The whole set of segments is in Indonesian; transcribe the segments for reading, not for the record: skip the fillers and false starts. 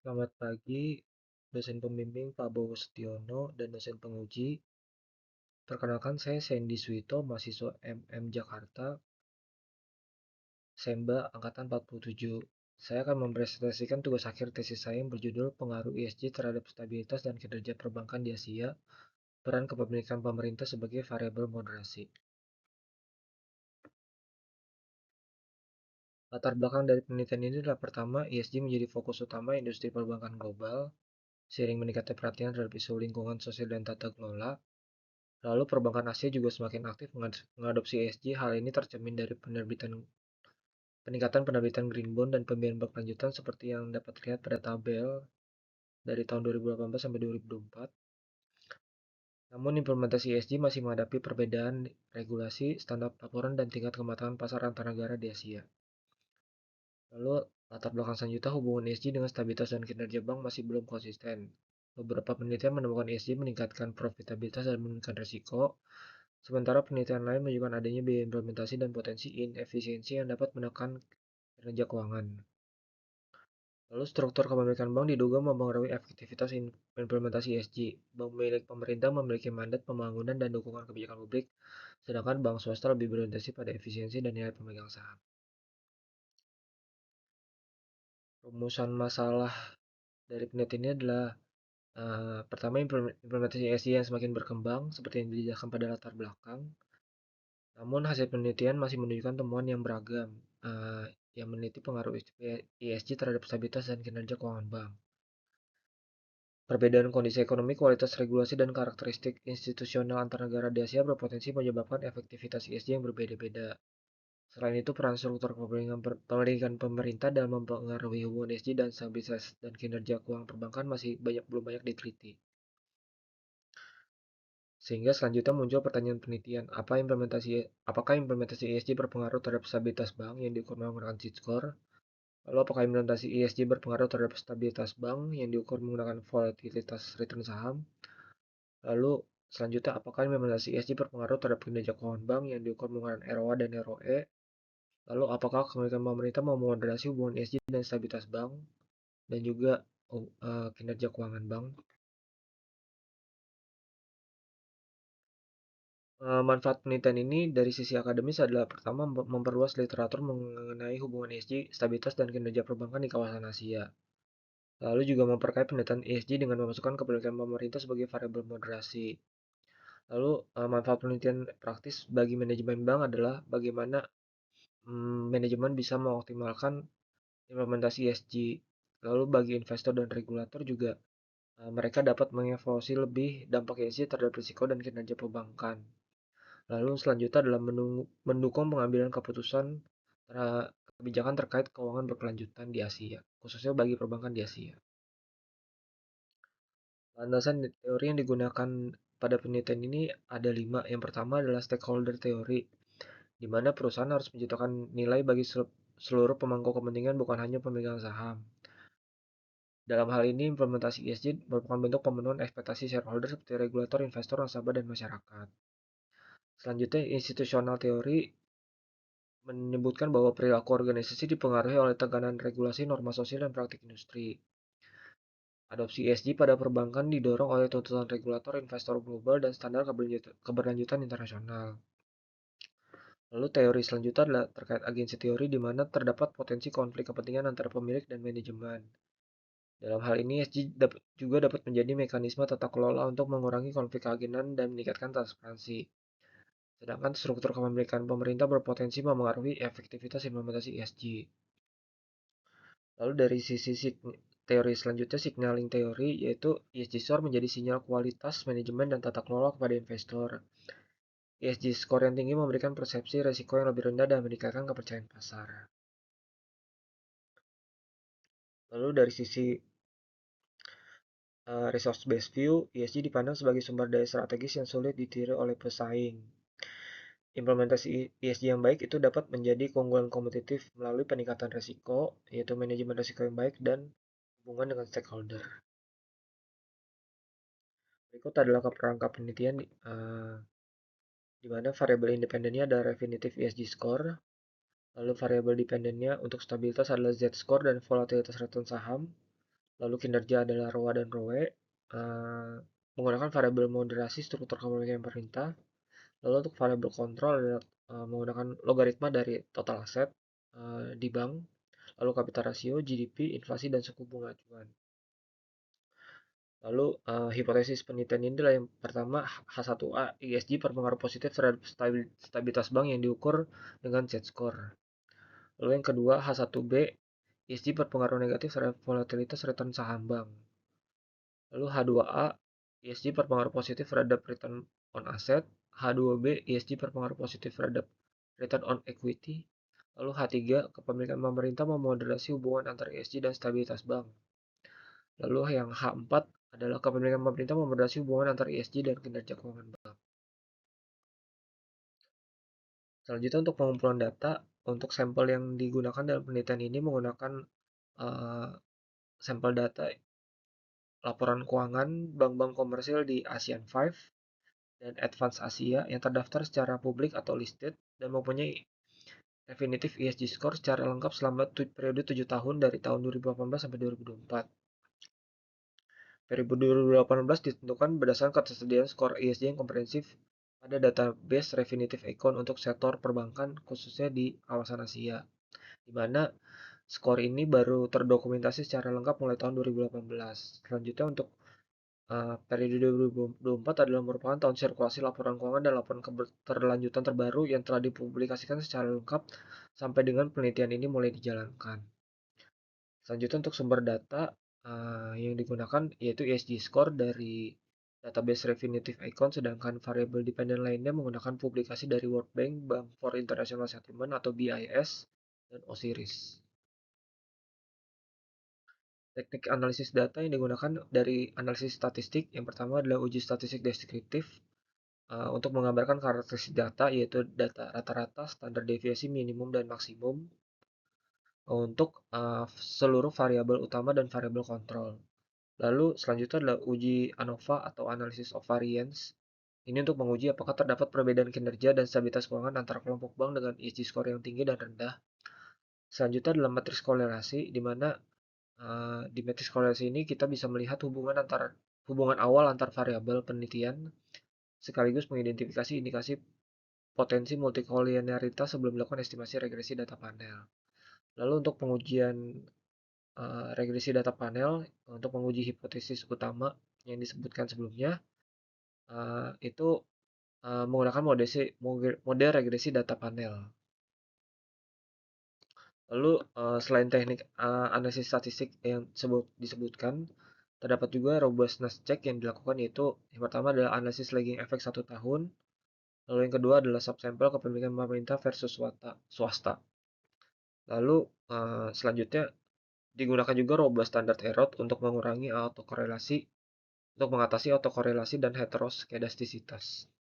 Selamat pagi, dosen pembimbing Pak Bowo Setiono dan dosen penguji. Perkenalkan saya Sandy Suito, mahasiswa MM Jakarta, Semba Angkatan 47. Saya akan mempresentasikan tugas akhir tesis saya yang berjudul Pengaruh ESG terhadap stabilitas dan kinerja perbankan di Asia, peran kepemilikan pemerintah sebagai variabel moderasi. Latar belakang dari penelitian ini adalah pertama, ESG menjadi fokus utama industri perbankan global, seiring meningkatnya perhatian terhadap isu lingkungan sosial dan tata kelola. Lalu perbankan Asia juga semakin aktif mengadopsi ESG. Hal ini tercermin dari peningkatan penerbitan green bond dan pembiayaan berkelanjutan seperti yang dapat dilihat pada tabel dari tahun 2018 sampai 2024. Namun implementasi ESG masih menghadapi perbedaan regulasi, standar laporan, dan tingkat kematangan pasar antar negara di Asia. Lalu latar belakang selanjutnya, hubungan ESG dengan stabilitas dan kinerja bank masih belum konsisten. Beberapa penelitian menemukan ESG meningkatkan profitabilitas dan menurunkan risiko, sementara penelitian lain menunjukkan adanya biaya implementasi dan potensi inefisiensi yang dapat menekan kinerja keuangan. Lalu struktur kepemilikan bank diduga mempengaruhi efektivitas implementasi ESG. Bank milik pemerintah memiliki mandat pembangunan dan dukungan kebijakan publik, sedangkan bank swasta lebih berorientasi pada efisiensi dan nilai pemegang saham. Rumusan masalah dari penelitian ini adalah pertama, implementasi ESG yang semakin berkembang seperti yang dijelaskan pada latar belakang. Namun hasil penelitian masih menunjukkan temuan yang beragam, yang meneliti pengaruh ESG terhadap stabilitas dan kinerja keuangan bank. Perbedaan kondisi ekonomi, kualitas regulasi, dan karakteristik institusional antar negara di Asia berpotensi menyebabkan efektivitas ESG yang berbeda-beda. Selain itu, peran struktur pemerintahan pemerintah dalam mempengaruhi hubungan ESG dan stabilitas dan kinerja keuangan perbankan masih belum banyak diteliti. Sehingga selanjutnya muncul pertanyaan penelitian, apakah implementasi ESG berpengaruh terhadap stabilitas bank yang diukur menggunakan seed score? Lalu apakah implementasi ESG berpengaruh terhadap stabilitas bank yang diukur menggunakan volatilitas return saham? Lalu selanjutnya, apakah implementasi ESG berpengaruh terhadap kinerja keuangan bank yang diukur menggunakan ROA dan ROE? Lalu apakah kepemilikan pemerintah mau memoderasi hubungan ESG dan stabilitas bank dan juga kinerja keuangan bank? Manfaat penelitian ini dari sisi akademis adalah pertama, memperluas literatur mengenai hubungan ESG, stabilitas, dan kinerja perbankan di kawasan Asia. Lalu juga memperkaya penelitian ESG dengan memasukkan kepemilikan pemerintah sebagai variabel moderasi. Lalu manfaat penelitian praktis bagi manajemen bank adalah bagaimana manajemen bisa mengoptimalkan implementasi ESG. Lalu bagi investor dan regulator juga mereka dapat mengevaluasi lebih dampak ESG terhadap risiko dan kinerja perbankan. Lalu selanjutnya adalah mendukung pengambilan keputusan kebijakan terkait keuangan berkelanjutan di Asia, khususnya bagi perbankan di Asia. Landasan teori yang digunakan pada penelitian ini ada 5. Yang pertama adalah stakeholder teori, di mana perusahaan harus menciptakan nilai bagi seluruh pemangku kepentingan, bukan hanya pemegang saham. Dalam hal ini, implementasi ESG merupakan bentuk pemenuhan ekspektasi shareholder seperti regulator, investor, nasabah, dan masyarakat. Selanjutnya, institusional teori menyebutkan bahwa perilaku organisasi dipengaruhi oleh tekanan regulasi, norma sosial, dan praktik industri. Adopsi ESG pada perbankan didorong oleh tuntutan regulator, investor global, dan standar keberlanjutan internasional. Lalu teori selanjutnya adalah terkait agensi teori, di mana terdapat potensi konflik kepentingan antara pemilik dan manajemen. Dalam hal ini, ESG juga dapat menjadi mekanisme tata kelola untuk mengurangi konflik keagenan dan meningkatkan transparansi. Sedangkan struktur kepemilikan pemerintah berpotensi memengaruhi efektivitas implementasi ESG. Lalu dari sisi teori selanjutnya, signaling teori, yaitu ESG score menjadi sinyal kualitas manajemen dan tata kelola kepada investor. ESG score yang tinggi memberikan persepsi resiko yang lebih rendah dan meningkatkan kepercayaan pasar. Lalu dari sisi resource based view, ESG dipandang sebagai sumber daya strategis yang sulit ditiru oleh pesaing. Implementasi ESG yang baik itu dapat menjadi keunggulan kompetitif melalui peningkatan risiko, yaitu manajemen risiko yang baik dan hubungan dengan stakeholder. Berikut adalah kerangka penelitian di mana variabel independennya ada definitif ESG score, lalu variabel dependennya untuk stabilitas adalah Z score dan volatilitas return saham, Lalu kinerja adalah ROA dan ROE, menggunakan variabel moderasi struktur kepemilikan pemerintah. Lalu untuk variabel kontrol adalah menggunakan logaritma dari total aset di bank, lalu capital rasio, GDP, inflasi, dan suku bunga acuan. Lalu hipotesis penelitian ini adalah yang pertama H1A ESG berpengaruh positif terhadap stabilitas bank yang diukur dengan Z-score. Lalu yang kedua H1B ESG berpengaruh negatif terhadap volatilitas return saham bank. Lalu H2A ESG berpengaruh positif terhadap return on asset. H2B ESG berpengaruh positif terhadap return on equity. Lalu H3 kepemilikan pemerintah memoderasi hubungan antara ESG dan stabilitas bank. Lalu yang H4 adalah kepemilikan pemerintah memoderasi hubungan antara ESG dan kinerja keuangan bank. Selanjutnya untuk pengumpulan data, untuk sampel yang digunakan dalam penelitian ini menggunakan uh, sampel data laporan keuangan bank-bank komersil di ASEAN 5 dan Advance Asia yang terdaftar secara publik atau listed dan mempunyai definitive ESG score secara lengkap selama periode 7 tahun dari tahun 2018 sampai 2024. Periode 2018 ditentukan berdasarkan ketersediaan skor ESG yang komprehensif pada database Refinitiv Econ untuk sektor perbankan khususnya di kawasan Asia, di mana skor ini baru terdokumentasi secara lengkap mulai tahun 2018. Selanjutnya untuk periode 2024 adalah merupakan tahun sirkulasi laporan keuangan dan laporan keberlanjutan terbaru yang telah dipublikasikan secara lengkap sampai dengan penelitian ini mulai dijalankan. Selanjutnya untuk sumber data yang digunakan yaitu ESG score dari database Refinitiv Icon, sedangkan variabel dependen lainnya menggunakan publikasi dari World Bank, Bank for International Settlement atau BIS, dan Osiris. Teknik analisis data yang digunakan dari analisis statistik yang pertama adalah uji statistik deskriptif untuk menggambarkan karakteristik data yaitu data rata-rata, standar deviasi minimum dan maksimum untuk seluruh variabel utama dan variabel kontrol. Lalu selanjutnya adalah uji ANOVA atau Analysis of Variance. Ini untuk menguji apakah terdapat perbedaan kinerja dan stabilitas keuangan antara kelompok bank dengan ESG score yang tinggi dan rendah. Selanjutnya adalah matriks korelasi, di mana di matriks korelasi ini kita bisa melihat hubungan awal antar variabel penelitian, sekaligus mengidentifikasi indikasi potensi multikolinearitas sebelum melakukan estimasi regresi data panel. Lalu untuk pengujian regresi data panel, untuk menguji hipotesis utama yang disebutkan sebelumnya, itu menggunakan mode regresi data panel. Lalu selain teknik analisis statistik yang disebutkan, terdapat juga robustness check yang dilakukan, yaitu yang pertama adalah analisis lagging effect 1 tahun, lalu yang kedua adalah subsampel kepemilikan pemerintah versus swasta. Lalu selanjutnya digunakan juga robust standard error untuk mengatasi autokorelasi dan heteroskedastisitas.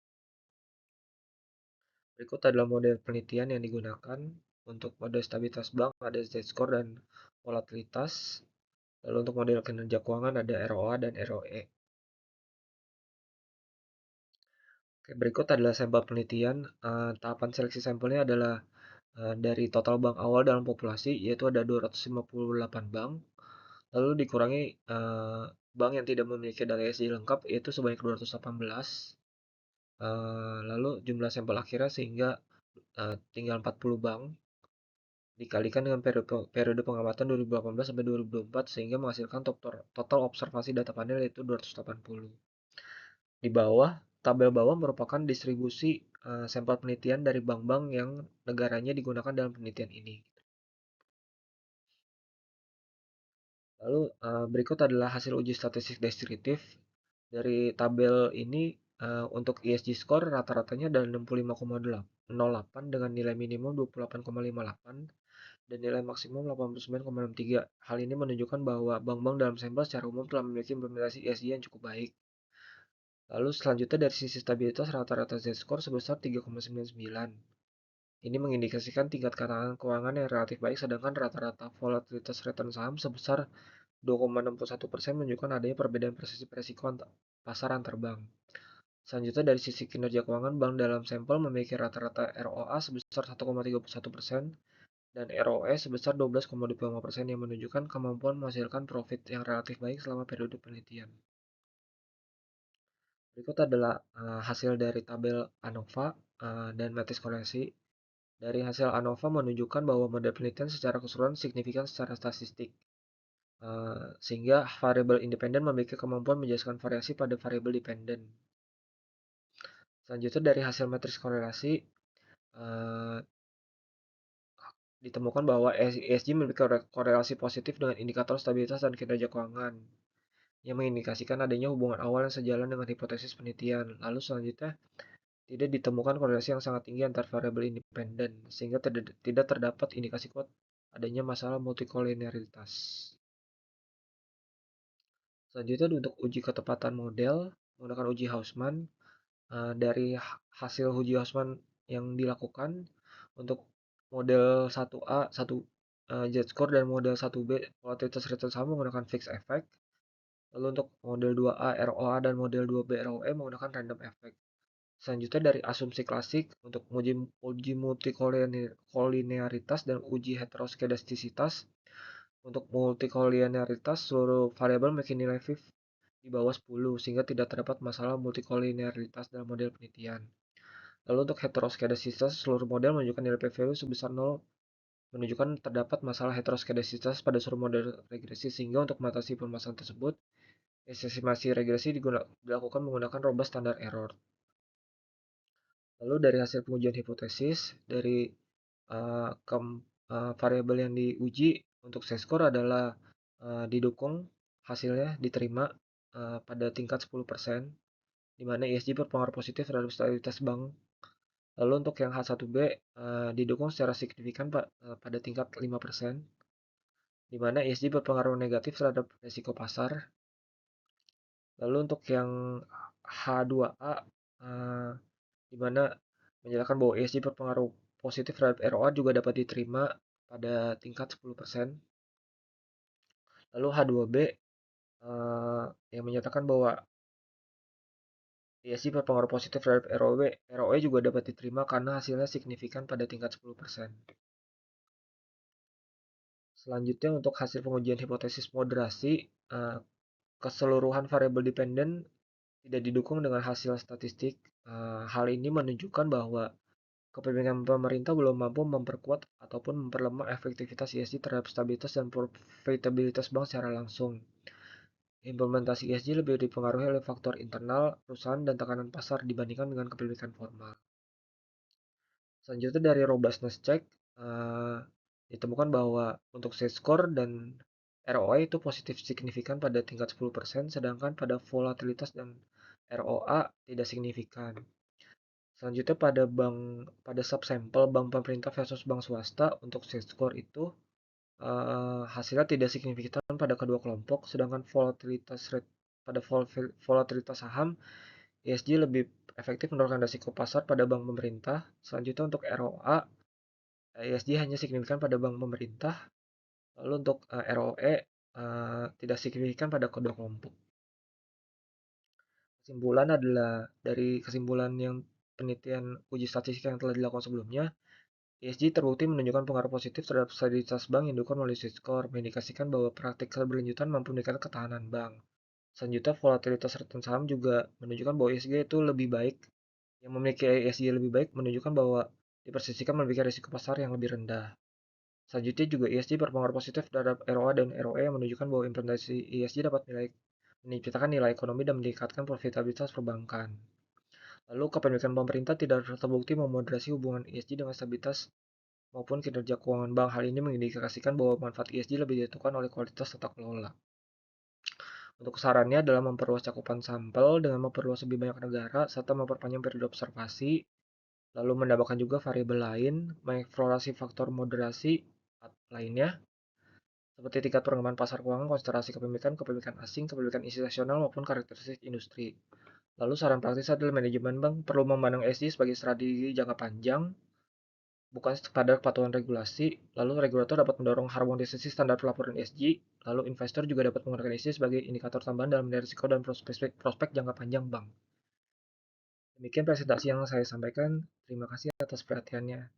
Berikut adalah model penelitian yang digunakan. Untuk model stabilitas bank ada Z-score dan volatilitas. Lalu untuk model kinerja keuangan ada ROA dan ROE. Oke, berikut adalah sampel penelitian. Tahapan seleksi sampelnya adalah dari total bank awal dalam populasi, yaitu ada 258 bank. Lalu dikurangi bank yang tidak memiliki data ESG lengkap, yaitu sebanyak 218. Lalu jumlah sampel akhirnya sehingga tinggal 40 bank. Dikalikan dengan periode pengamatan 2018 sampai 2024 sehingga menghasilkan total observasi data panel yaitu 280. Di bawah, tabel bawah merupakan distribusi sampel penelitian dari bank-bank yang negaranya digunakan dalam penelitian ini. Lalu berikut adalah hasil uji statistik deskriptif. Dari tabel ini untuk ESG score rata-ratanya adalah 65,08 dengan nilai minimum 28,58 dan nilai maksimum 89,63. Hal ini menunjukkan bahwa bank-bank dalam sampel secara umum telah memiliki implementasi ESG yang cukup baik. Lalu selanjutnya dari sisi stabilitas rata-rata Z-score sebesar 3,99. Ini mengindikasikan tingkat ketahanan keuangan yang relatif baik, sedangkan rata-rata volatilitas return saham sebesar 2,61% menunjukkan adanya perbedaan persepsi risiko pasar antar bank. Selanjutnya dari sisi kinerja keuangan, bank dalam sampel memiliki rata-rata ROA sebesar 1,31%, dan ROE sebesar 12,25% yang menunjukkan kemampuan menghasilkan profit yang relatif baik selama periode penelitian. Berikut adalah hasil dari tabel ANOVA dan matriks korelasi. Dari hasil ANOVA menunjukkan bahwa model penelitian secara keseluruhan signifikan secara statistik, sehingga variabel independen memiliki kemampuan menjelaskan variasi pada variabel dependen. Selanjutnya dari hasil matriks korelasi, uh, ditemukan bahwa ESG memiliki korelasi positif dengan indikator stabilitas dan kinerja keuangan, yang mengindikasikan adanya hubungan awal yang sejalan dengan hipotesis penelitian. Lalu selanjutnya, tidak ditemukan korelasi yang sangat tinggi antar variabel independen, sehingga tidak terdapat indikasi kuat adanya masalah multikolinearitas. Selanjutnya untuk uji ketepatan model menggunakan uji Hausman. Dari hasil uji Hausman yang dilakukan untuk model 1A, 1 Z-score dan model 1B volatilitas return saham menggunakan fixed effect. Lalu untuk model 2A ROA dan model 2B ROE menggunakan random effect. Selanjutnya dari asumsi klasik untuk uji multikolinearitas dan uji heteroskedastisitas. Untuk multikolinearitas, seluruh variabel memiliki nilai VIF di bawah 10, sehingga tidak terdapat masalah multikolinearitas dalam model penelitian. Lalu untuk heteroskedastisitas, seluruh model menunjukkan nilai p-value sebesar 0, menunjukkan terdapat masalah heteroskedastisitas pada seluruh model regresi, sehingga untuk mengatasi permasalahan tersebut, estimasi regresi dilakukan menggunakan robust standard error. Lalu dari hasil pengujian hipotesis, dari variabel yang diuji untuk Z-score adalah didukung hasilnya diterima pada tingkat 10%, di mana ESG berpengaruh positif terhadap stabilitas bank. Lalu untuk yang H1B didukung secara signifikan pada tingkat 5%, di mana ESG berpengaruh negatif terhadap risiko pasar. Lalu untuk yang H2A, di mana menjelaskan bahwa ESG berpengaruh positif terhadap ROA juga dapat diterima pada tingkat 10%. Lalu H2B yang menyatakan bahwa ESG berpengaruh positif terhadap ROE juga dapat diterima karena hasilnya signifikan pada tingkat 10%. Selanjutnya untuk hasil pengujian hipotesis moderasi, keseluruhan variabel dependen tidak didukung dengan hasil statistik. Hal ini menunjukkan bahwa kepemimpinan pemerintah belum mampu memperkuat ataupun memperlemah efektivitas ESG terhadap stabilitas dan profitabilitas bank secara langsung. Implementasi ESG lebih dipengaruhi oleh faktor internal perusahaan dan tekanan pasar dibandingkan dengan kepemilikan formal. Selanjutnya dari robustness check, ditemukan bahwa untuk Z-score dan ROI itu positif signifikan pada tingkat 10%, sedangkan pada volatilitas dan ROA tidak signifikan. Selanjutnya pada subsampel bank pemerintah versus bank swasta untuk Z-score itu hasilnya tidak signifikan pada kedua kelompok, sedangkan pada volatilitas saham ESG lebih efektif menurunkan risiko pasar pada bank pemerintah. Selanjutnya untuk ROA, ESG hanya signifikan pada bank pemerintah. Lalu untuk ROE tidak signifikan pada kedua kelompok. Kesimpulan adalah dari kesimpulan yang penelitian uji statistik yang telah dilakukan sebelumnya, ESG terbukti menunjukkan pengaruh positif terhadap stabilitas bank yang diukur melalui Z-score, mengindikasikan bahwa praktik keberlanjutan mampu meningkatkan ketahanan bank. Selanjutnya, volatilitas return saham juga menunjukkan bahwa ESG itu lebih baik. Yang memiliki ESG lebih baik menunjukkan bahwa dipersisikan memiliki risiko pasar yang lebih rendah. Selanjutnya juga ESG berpengaruh positif terhadap ROA dan ROE yang menunjukkan bahwa implementasi ESG dapat menciptakan nilai ekonomi dan meningkatkan profitabilitas perbankan. Lalu kepemilikan pemerintah tidak terbukti memoderasi hubungan ESG dengan stabilitas maupun kinerja keuangan bank. Hal ini mengindikasikan bahwa manfaat ESG lebih ditentukan oleh kualitas tata kelola. Untuk sarannya adalah memperluas cakupan sampel dengan memperluas lebih banyak negara serta memperpanjang periode observasi, lalu menambahkan juga variabel lain, mengeksplorasi faktor moderasi lainnya seperti tingkat pengembangan pasar keuangan, konsentrasi kepemilikan asing, kepemilikan institusional maupun karakteristik industri. Lalu saran praktis adalah manajemen bank perlu memandang ESG sebagai strategi jangka panjang, bukan sekadar kepatuhan regulasi. Lalu regulator dapat mendorong harmonisasi standar pelaporan ESG. Lalu investor juga dapat menggunakan ESG sebagai indikator tambahan dalam melihat risiko dan prospek jangka panjang bank. Demikian presentasi yang saya sampaikan. Terima kasih atas perhatiannya.